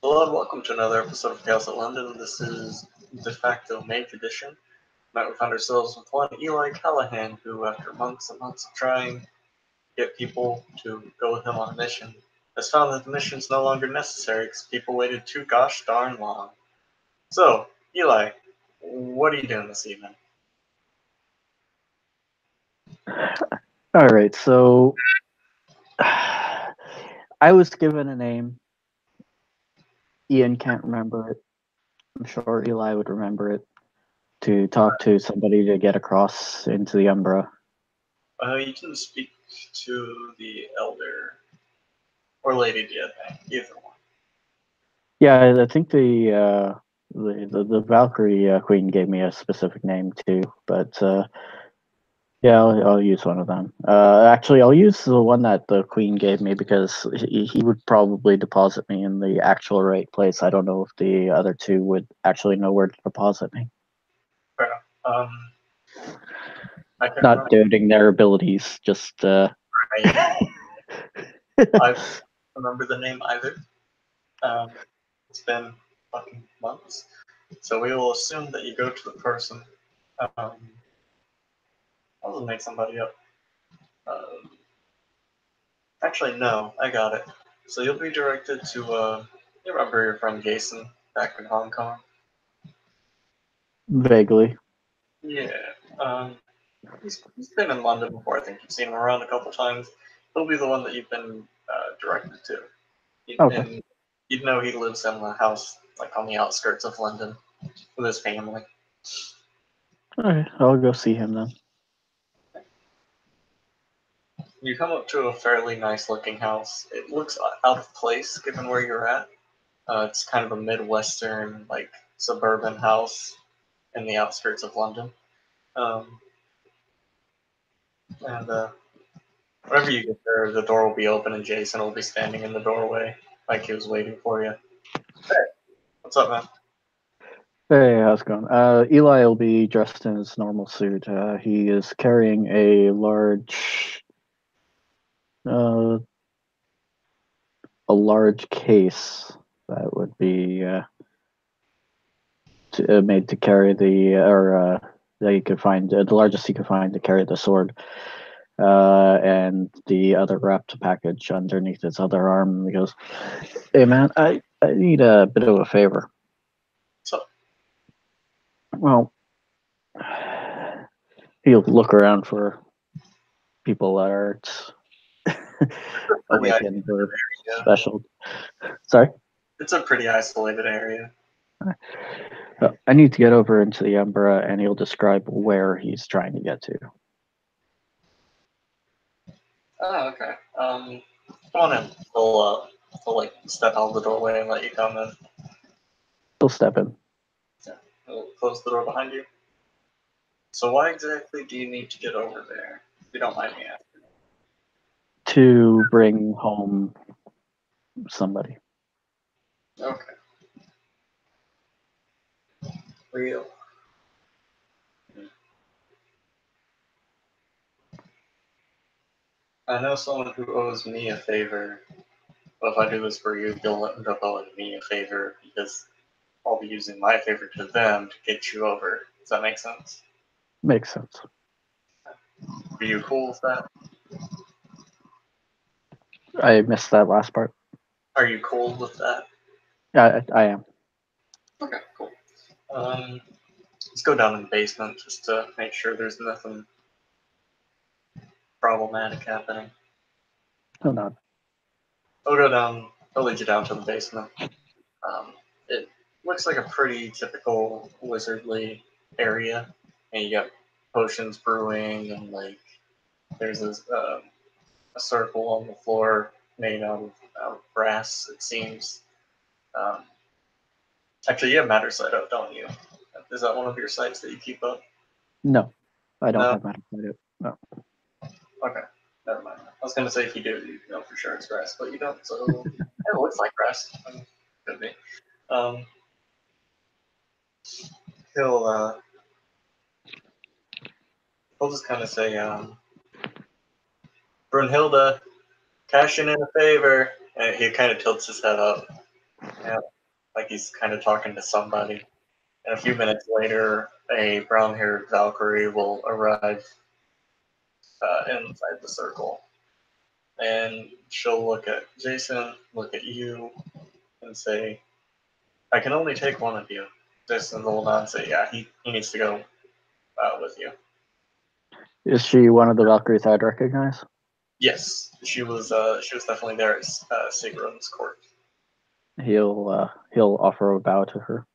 Hello and welcome to another episode of Chaos at London. This is de facto Make edition. Tonight we found ourselves with one Eli Callahan, who, after months and months of trying to get people to go with him on a mission, has found that the mission is no longer necessary because people waited too gosh darn long. So, Eli, what are you doing this evening? All right, so I was given a name. Ian can't remember it. I'm sure Eli would remember it. To talk to somebody to get across into the Umbra. You can speak to the elder or lady, either one. Yeah, I think the Valkyrie Queen gave me a specific name too, but yeah, I'll use one of them. Actually, I'll use the one that the Queen gave me because he would probably deposit me in the actual right place. I don't know if the other two would actually know where to deposit me. Fair enough. I can Not remember. doubting their abilities, just I don't remember the name either. Um, it's been fucking months. So we will assume that you go to the person. I'll just make somebody up. Um, actually, no, I got it. So you'll be directed to, you remember your friend Jason back in Hong Kong? vaguely. Yeah. Um, he's been in London before. I think you've seen him around a couple times. He'll be the one that you've been directed to. Okay. And you'd know he lives in a house like on the outskirts of London with his family. Okay, I'll go see him then. You come up to a fairly nice looking house. It looks out of place given where you're at. It's kind of a midwestern, like suburban house in the outskirts of London. Um, and whenever you get there, the door will be open and Jason will be standing in the doorway like he was waiting for you. Hey, what's up, man? Hey, how's it going? Eli will be dressed in his normal suit. He is carrying uh, a large case that would be made to carry that you could find the largest you could find to carry the sword. And the other wrapped package underneath his other arm. He goes, "Hey, man, I need a bit of a favor." What's up? Well, he'll look around for people that aren't Pretty awakened or isolated area. special. Sorry? It's a pretty isolated area. I need to get over into the Umbra, and he'll describe where he's trying to get to. Oh, okay. Come on in. He'll like step out of the doorway and let you come in. He'll step in Yeah. He'll close the door behind you. So why exactly do you need to get over there? If you don't mind me asking. to bring home somebody. Okay. Real. I know someone who owes me a favor, but if I do this for you, you'll end up owing me a favor because I'll be using my favor to them to get you over. Does that make sense? Makes sense. Are you cool with that? I missed that last part. Are you cool with that? I am. Okay, cool. Let's go down in the basement just to make sure there's nothing problematic happening. Oh, no. I'll go down. I'll lead you down to the basement. It looks like a pretty typical wizardly area, and you got potions brewing, and like there's a circle on the floor made out of brass. It seems. Um, actually, you have Matter Sight up, don't you? Is that one of your sites that you keep up? No, I don't No. have matter. No. Okay. Never mind. I was gonna say if you do, you know for sure it's grass, but you don't. So it looks like grass. Could be. Um, he'll he'll just kind of say, Brunhilde, cashing in a favor. And he kind of tilts his head up, Yeah, like he's kind of talking to somebody. And a few minutes later, a brown-haired Valkyrie will arrive inside the circle. And she'll look at Jason, look at you, and say, I can only take one of you. Jason will nod and say, yeah, he needs to go with you. Is she one of the Valkyries I'd recognize? Yes, she was definitely there at Sigrun's court. He'll offer a bow to her.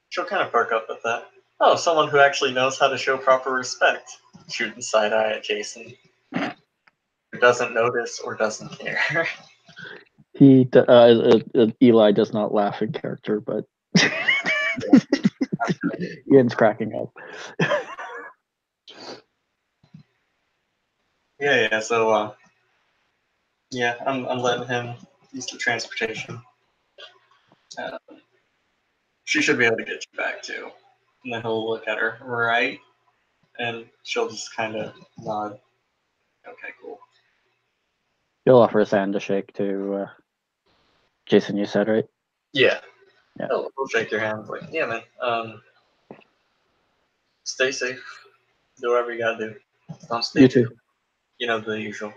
She'll kind of perk up at that. Oh, someone who actually knows how to show proper respect. Shooting side eye at Jason. Who doesn't notice or doesn't care. Eli does not laugh in character, but Ian's cracking up. Yeah. So, yeah, I'm letting him use the transportation. She should be able to get you back too. And then he'll look at her, right? And she'll just kind of nod. Okay, cool. He'll offer his hand to shake to Jason. You said right? Yeah. Yeah. He'll shake your hand. Like, yeah, man. Stay safe. Do whatever you gotta do. Don't stay You too. You know, the usual.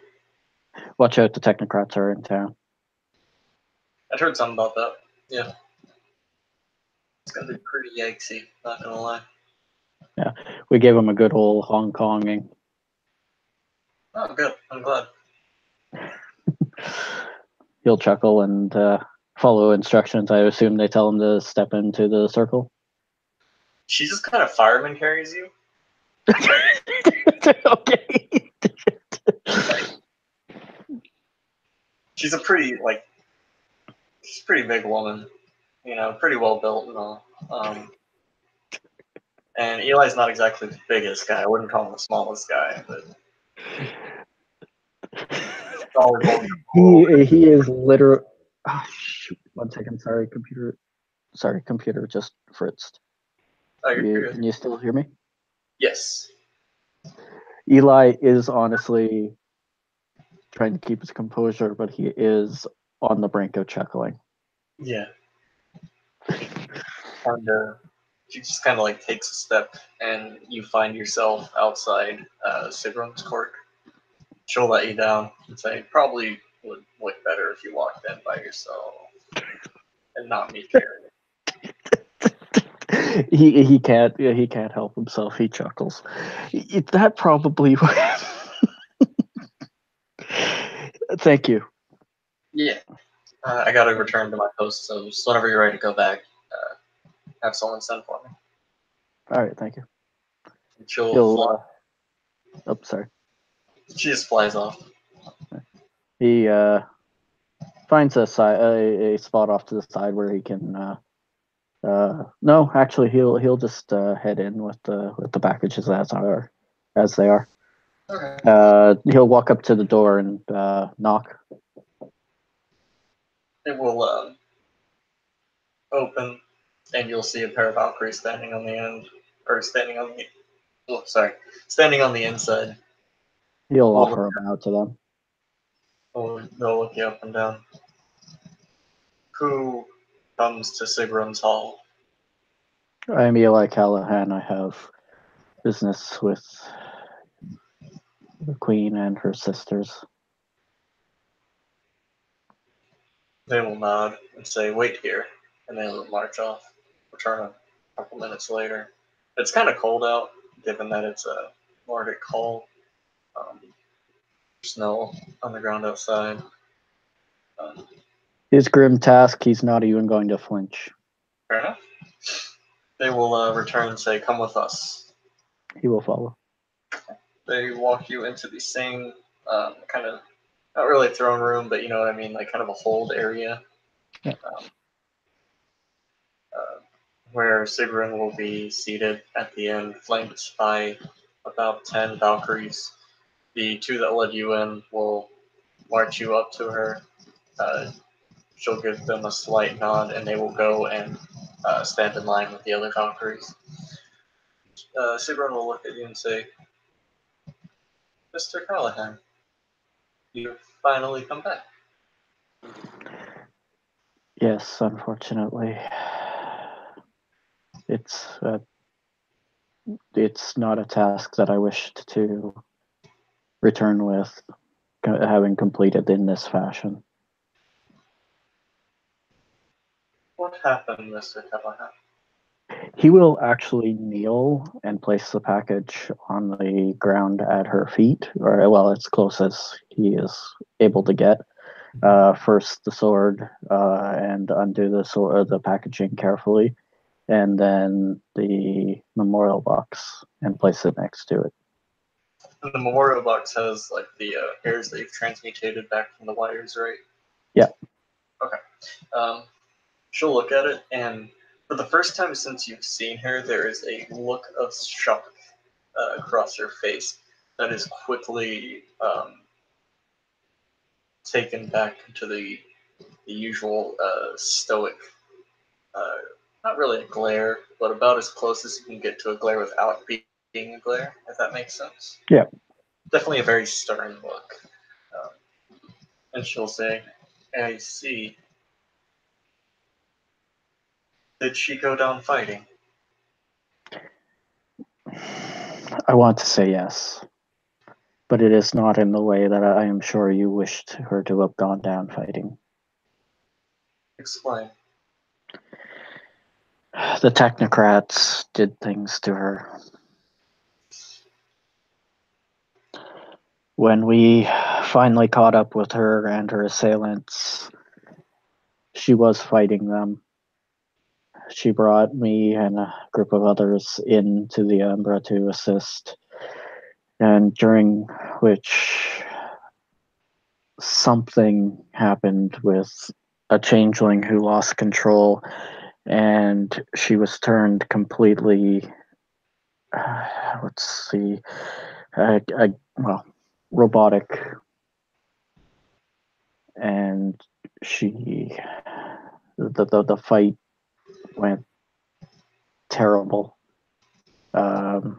Watch out, the technocrats are in town. I'd heard something about that. Yeah. It's gonna be pretty yikesy, not gonna lie. Yeah, we gave him a good old Hong Konging. Oh, good. I'm glad. He'll chuckle and follow instructions. I assume they tell him to step into the circle. She just kind of fireman carries you. Okay. She's a pretty big woman. You know, pretty well built and all. And Eli's not exactly the biggest guy. I wouldn't call him the smallest guy, but he is literally. Oh, shoot. 1 second. Sorry, computer. Sorry, computer just fritzed. Oh, you're Can you still hear me? Yes. Eli is honestly trying to keep his composure, but he is on the brink of chuckling. Yeah. And she just kind of like takes a step, and you find yourself outside Sigrun's court. She'll let you down and say, probably would look better if you walked in by yourself and not me carrying it. he can't help himself. He chuckles. That probably. Thank you. Yeah. I got to return to my post, so just whenever you're ready to go back, have someone send for me. All right, thank you. She'll fly. Oh, sorry. She just flies off. He finds a spot off to the side where he can. No, actually, he'll just head in with the packages as they are. Okay. He'll walk up to the door and knock. It will open, and you'll see a pair of Valkyries standing on the end, or standing on the inside. He'll offer a bow to them. They'll look you up and down. Who comes to Sigrun's Hall? I'm Eli Callahan. I have business with the Queen and her sisters. They will nod and say, wait here, and they'll march off. Return a couple minutes later. It's kind of cold out, given that it's a Nordic hall. Snow on the ground outside. His grim task, he's not even going to flinch. Fair enough. They will return and say, come with us. He will follow. They walk you into the same kind of, not really throne room, but you know what I mean, like kind of a hold area. Yeah. Where Sigrun will be seated at the end, flanked by about 10 Valkyries. The two that led you in will march you up to her. She'll give them a slight nod, and they will go and stand in line with the other Valkyries. Sigrun will look at you and say, Mr. Callahan, you've finally come back. Yes, unfortunately. It's not a task that I wished to return with, having completed in this fashion. What happened, Mr. Callahan? He will actually kneel and place the package on the ground at her feet, or well, as close as he is able to get. First the sword, and undo the packaging carefully, and then the memorial box and place it next to it. And the memorial box has like the hairs they've transmutated back from the wires, right? Yeah. Okay. She'll look at it, and for the first time since you've seen her, there is a look of shock across her face that is quickly taken back to the usual stoic, not really a glare, but about as close as you can get to a glare without being a glare, if that makes sense. Yeah. Definitely a very stern look. Um, and she'll say, I see. Did she go down fighting? I want to say yes, but it is not in the way that I am sure you wished her to have gone down fighting. Explain. The technocrats did things to her. When we finally caught up with her and her assailants, she was fighting them. She brought me and a group of others into the Umbra to assist, and during which something happened with a changeling who lost control, and she was turned completely, let's see, well, robotic, and the fight went terrible. And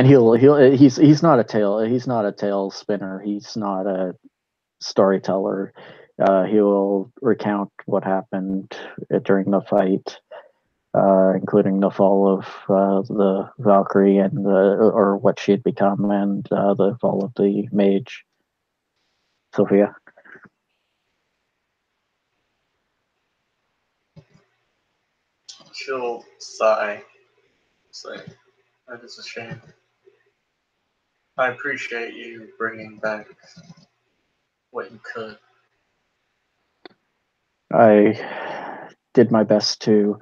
he's not a tale spinner. He's not a storyteller. He will recount what happened during the fight, including the fall of the Valkyrie and or what she had become, and the fall of the mage, Sophia. She'll sigh, say, that is a shame. I appreciate you bringing back what you could. I did my best to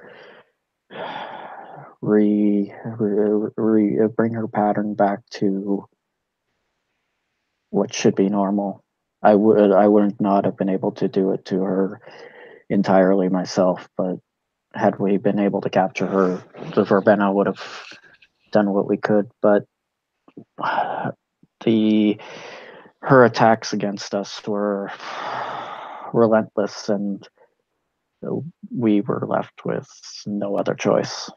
bring her pattern back to what should be normal. I would not have been able to do it to her entirely myself, but had we been able to capture her, the Verbena would have done what we could. But her attacks against us were relentless, and we were left with no other choice.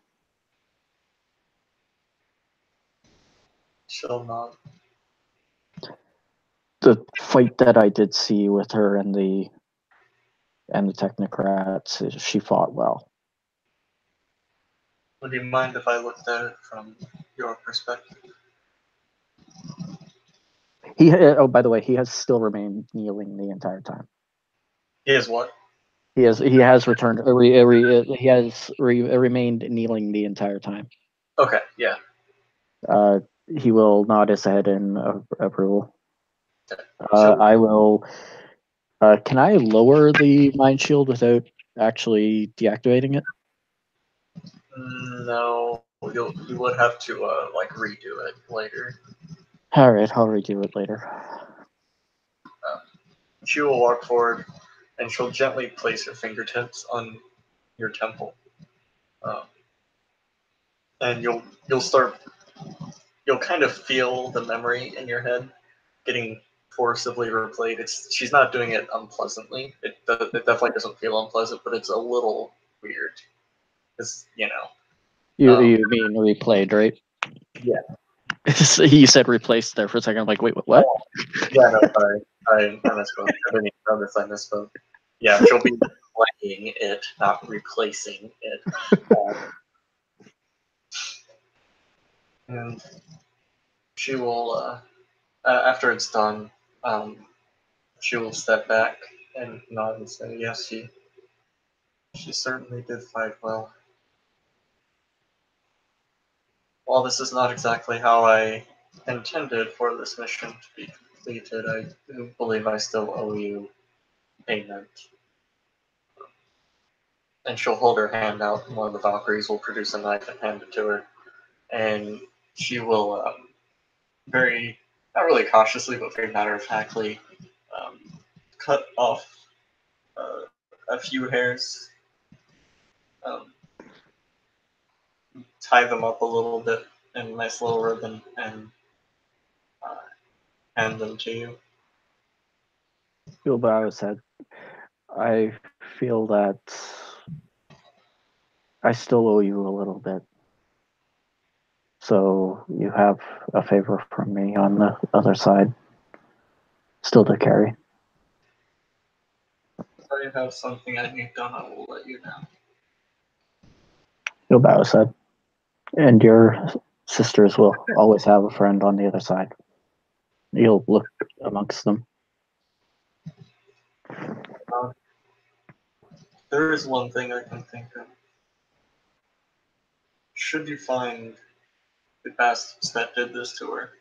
She'll not. The fight that I did see with her and the technocrats, she fought well. Would you mind if I looked at it from your perspective? By the way, he has still remained kneeling the entire time. He is what? He has returned. He has remained kneeling the entire time. Okay, yeah. He will nod his head in approval. Okay. I will. Can I lower the mind shield without actually deactivating it? No, you would have to like redo it later. All right, I'll redo it later. She will walk forward, and she'll gently place her fingertips on your temple, and you'll kind of feel the memory in your head getting forcibly replayed. She's not doing it unpleasantly. It definitely doesn't feel unpleasant, but it's a little weird. Because You mean replayed, right? Yeah. You said replaced there for a second. I'm like, wait, what? Yeah, no, sorry. I misspoke. I didn't even notice I misspoke. Yeah, she'll be playing it, not replacing it. And she will, after it's done, she will step back and nod and say, "Yes, she certainly did fight well. While this is not exactly how I intended for this mission to be completed, I do believe I still owe you payment." And she'll hold her hand out, and one of the Valkyries will produce a knife and hand it to her. And she will very, not really cautiously, but very matter of factly, cut off uh, a few hairs, um, tie them up a little bit in a nice little ribbon, and uh, hand them to you. Bilbao said, I feel that I still owe you a little bit. So you have a favor from me on the other side still to carry. If I have something I need done, I will let you know. Bilbao said, and your sisters will always have a friend on the other side. You'll look amongst them. There is one thing I can think of. Should you find the bastards that did this to her,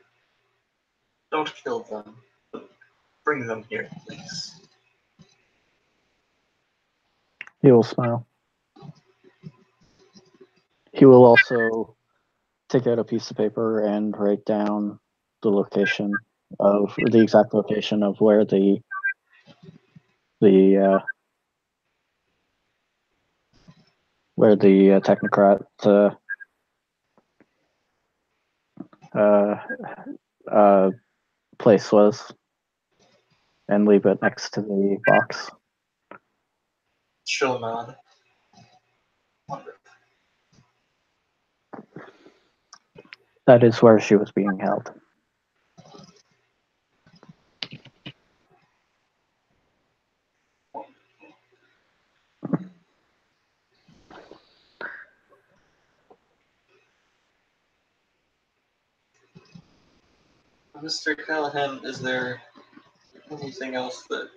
don't kill them, but bring them here, please. He will smile. He will also take out a piece of paper and write down the location of the exact location of where the technocrat place was, and leave it next to the box. She'll nod. Wonderful. That is where she was being held. Mr. Callahan, is there anything else that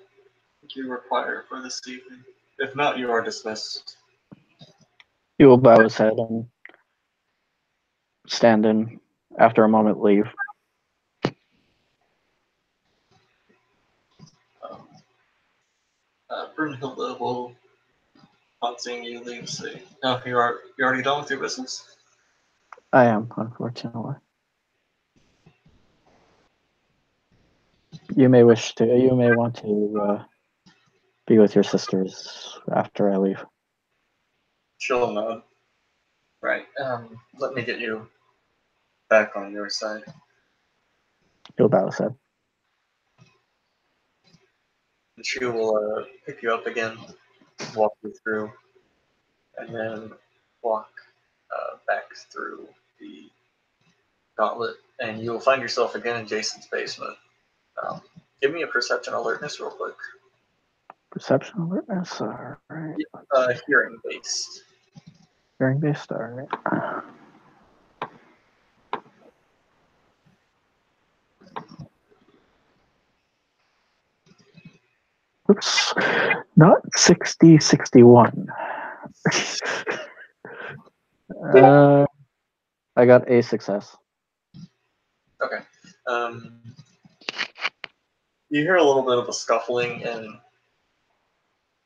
you require for this evening? If not, you are dismissed. He will bow his head and stand in, after a moment, leave. Um, Brunhilde will, upon seeing you leave, say, "No, you already done with your business?" I am, unfortunately. You may want to be with your sisters after I leave. She'll nod. Right. Let me get you back on your side. He'll bow his head. And she will pick you up again, walk you through, and then walk back through the gauntlet, and you will find yourself again in Jason's basement. Give me a perception alertness real quick. Perception alertness, alright. Hearing based. Hearing based, alright. Oops. Not 60, 61. I got a success. Okay. You hear a little bit of a scuffling and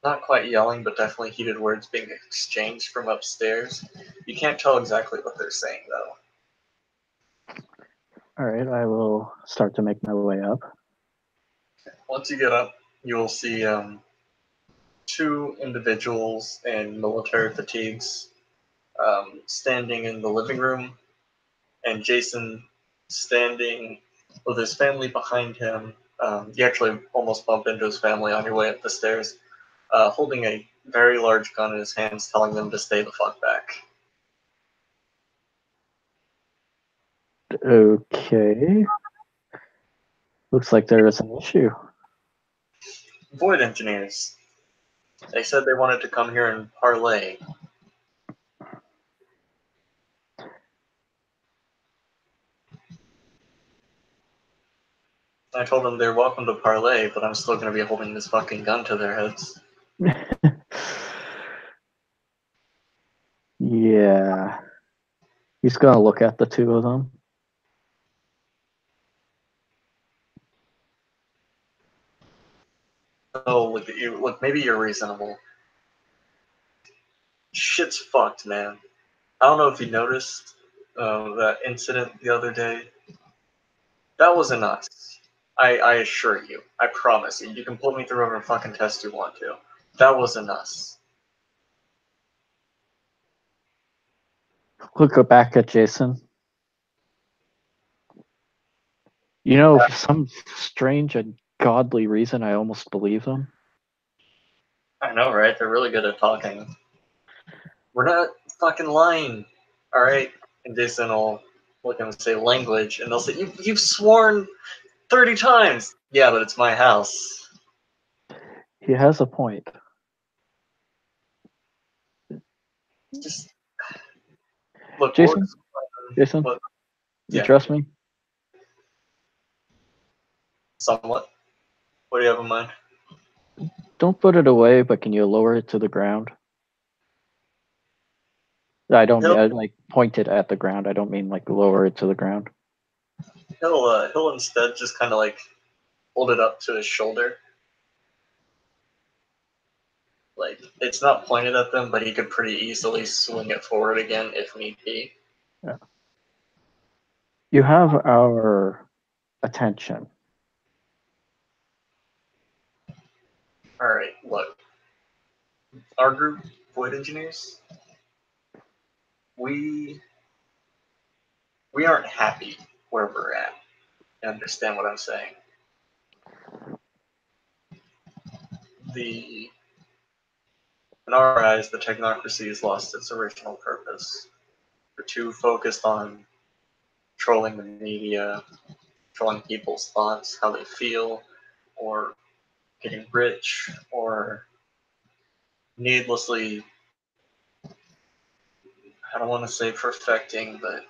not quite yelling, but definitely heated words being exchanged from upstairs. You can't tell exactly what they're saying, though. Alright, I will start to make my way up. Once you get up, you will see two individuals in military fatigues standing in the living room, and Jason standing with his family behind him. You actually almost bump into his family on your way up the stairs, holding a very large gun in his hands, telling them to stay the fuck back. Okay. Looks like there is an issue. Void engineers. They said they wanted to come here and parlay. I told them they're welcome to parlay, but I'm still going to be holding this fucking gun to their heads. Yeah. He's gonna look at the two of them. Oh, look at you. Look, maybe you're reasonable. Shit's fucked, man. I don't know if you noticed that incident the other day. That wasn't us. I assure you. I promise you. You can pull me through whatever fucking test you want to. That wasn't us. Look back at Jason. You know, for some strange and godly reason, I almost believe them. I know, right? They're really good at talking. We're not fucking lying, all right? And Jason will look and say language, and they'll say, "You've sworn 30 times." Yeah, but it's my house. He has a point. Just look, Jason, Jason, what, you yeah, trust me? somewhat. What do you have in mind? Don't put it away, but can you lower it to the ground? I don't mean like point it at the ground. I don't mean like lower it to the ground. He'll instead just kind of like hold it up to his shoulder. Like, it's not pointed at them, but he could pretty easily swing it forward again if need be. Yeah. You have our attention. Alright, look. Our group, Void Engineers, we aren't happy where we're at. You understand what I'm saying? In our eyes, the technocracy has lost its original purpose. We're too focused on trolling the media, trolling people's thoughts, how they feel, or getting rich, or needlessly, I don't want to say perfecting, but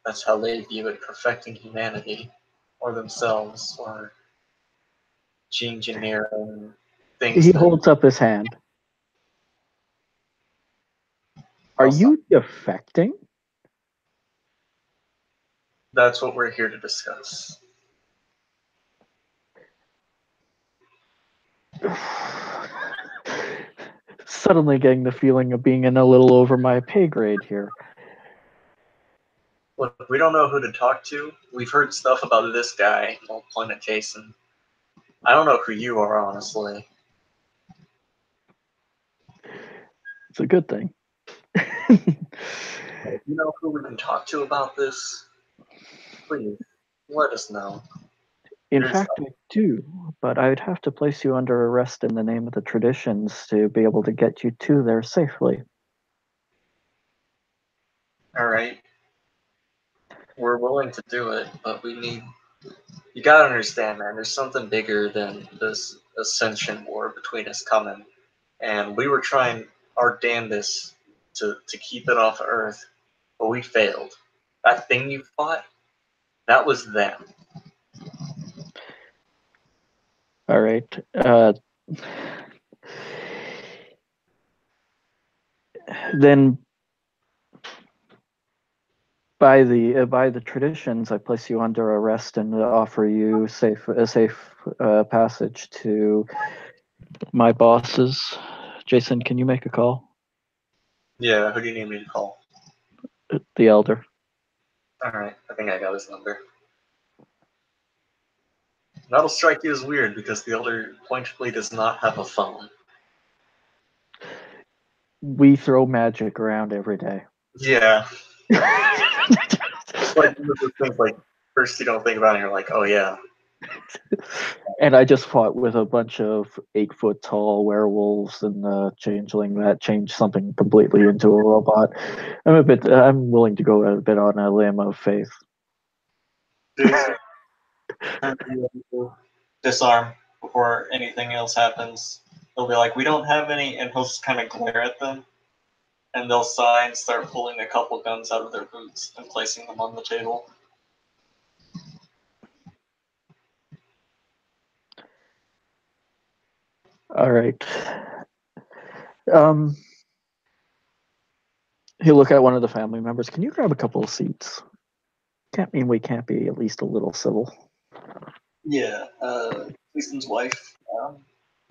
that's how they view it, perfecting humanity, or themselves, or gene engineering things. He holds up his hand. Are you defecting? That's what we're here to discuss. Suddenly getting the feeling of being in a little over my pay grade here. Look, we don't know who to talk to. We've heard stuff about this guy, I'll point at Jason. I don't know who you are, honestly. It's a good thing. If you know who we can talk to about this, please let us know. In fact, I do, but I'd have to place you under arrest in the name of the traditions to be able to get you to there safely. All right. We're willing to do it, but we need... You gotta understand, man, there's something bigger than this ascension war between us coming. And we were trying our damnedest to keep it off Earth, but we failed. That thing you fought, that was them. All right. Then, by the traditions, I place you under arrest and offer you a safe passage to my bosses. Jason, can you make a call? Yeah, who do you need me to call? The Elder. Alright, I think I got his number. That'll strike you as weird because the Elder pointedly does not have a phone. We throw magic around every day. Yeah. It's like one of those things, like, first you don't think about it and you're like, oh yeah. And I just fought with a bunch of 8-foot tall werewolves and changeling that changed something completely into a robot. I'm willing to go a bit on a limb of faith. Disarm before anything else happens, they'll be like, "We don't have any," and he'll just kind of glare at them, and they'll sigh and start pulling a couple guns out of their boots and placing them on the table. All right. He'll look at one of the family members. Can you grab a couple of seats? Can't mean we can't be at least a little civil. Yeah, Cleaston's wife,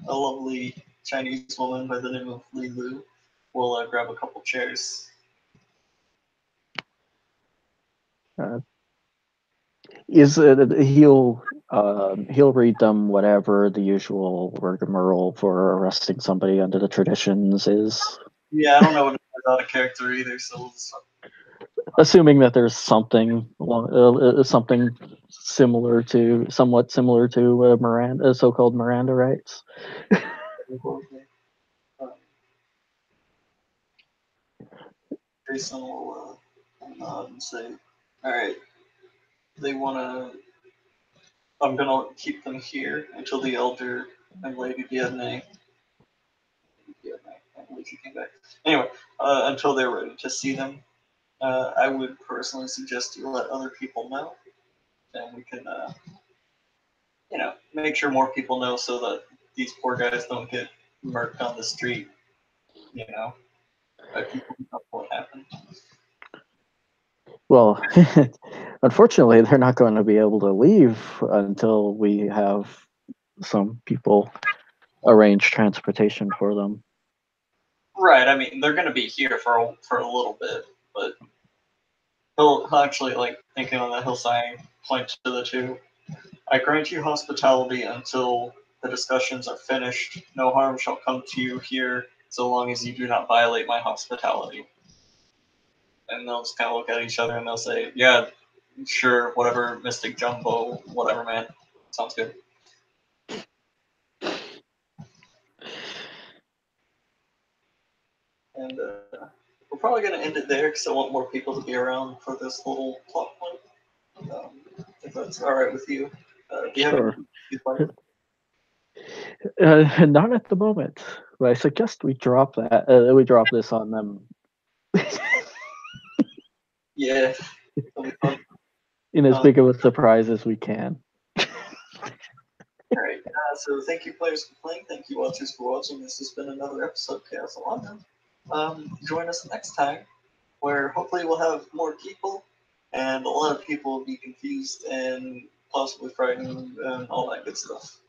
a lovely Chinese woman by the name of Li Lu, will grab a couple chairs. He'll read them whatever the usual rigmarole for arresting somebody under the traditions is. Yeah, I don't know what it is out of character either, so we'll just... Assuming that there's something something somewhat similar to Miranda, so-called Miranda rights. Jason will nod and say, "All right, they want to. I'm gonna keep them here until the elder and Lady Diadne. I believe she came back. Anyway, until they're ready to see them. I would personally suggest you let other people know, and we can, make sure more people know so that these poor guys don't get murked on the street. People know what happened." Well, unfortunately, they're not going to be able to leave until we have some people arrange transportation for them. Right. I mean, they're going to be here for a little bit, but he'll actually, thinking on that hillside, point to the two. "I grant you hospitality until the discussions are finished. No harm shall come to you here so long as you do not violate my hospitality." And they'll just kind of look at each other and they'll say, "Yeah, sure, whatever, Mystic Jumbo, whatever, man. Sounds good." And we're probably going to end it there because I want more people to be around for this little plot point. If that's all right with you. Do you Sure. have Not at the moment. But I suggest we drop that. We drop this on them. Yeah. That'll be fun. In as big of a surprise as we can. All right. So thank you, players, for playing. Thank you, watchers, for watching. This has been another episode of Chaos of London. Join us next time, where hopefully we'll have more people, and a lot of people will be confused and possibly frightened and all that good stuff.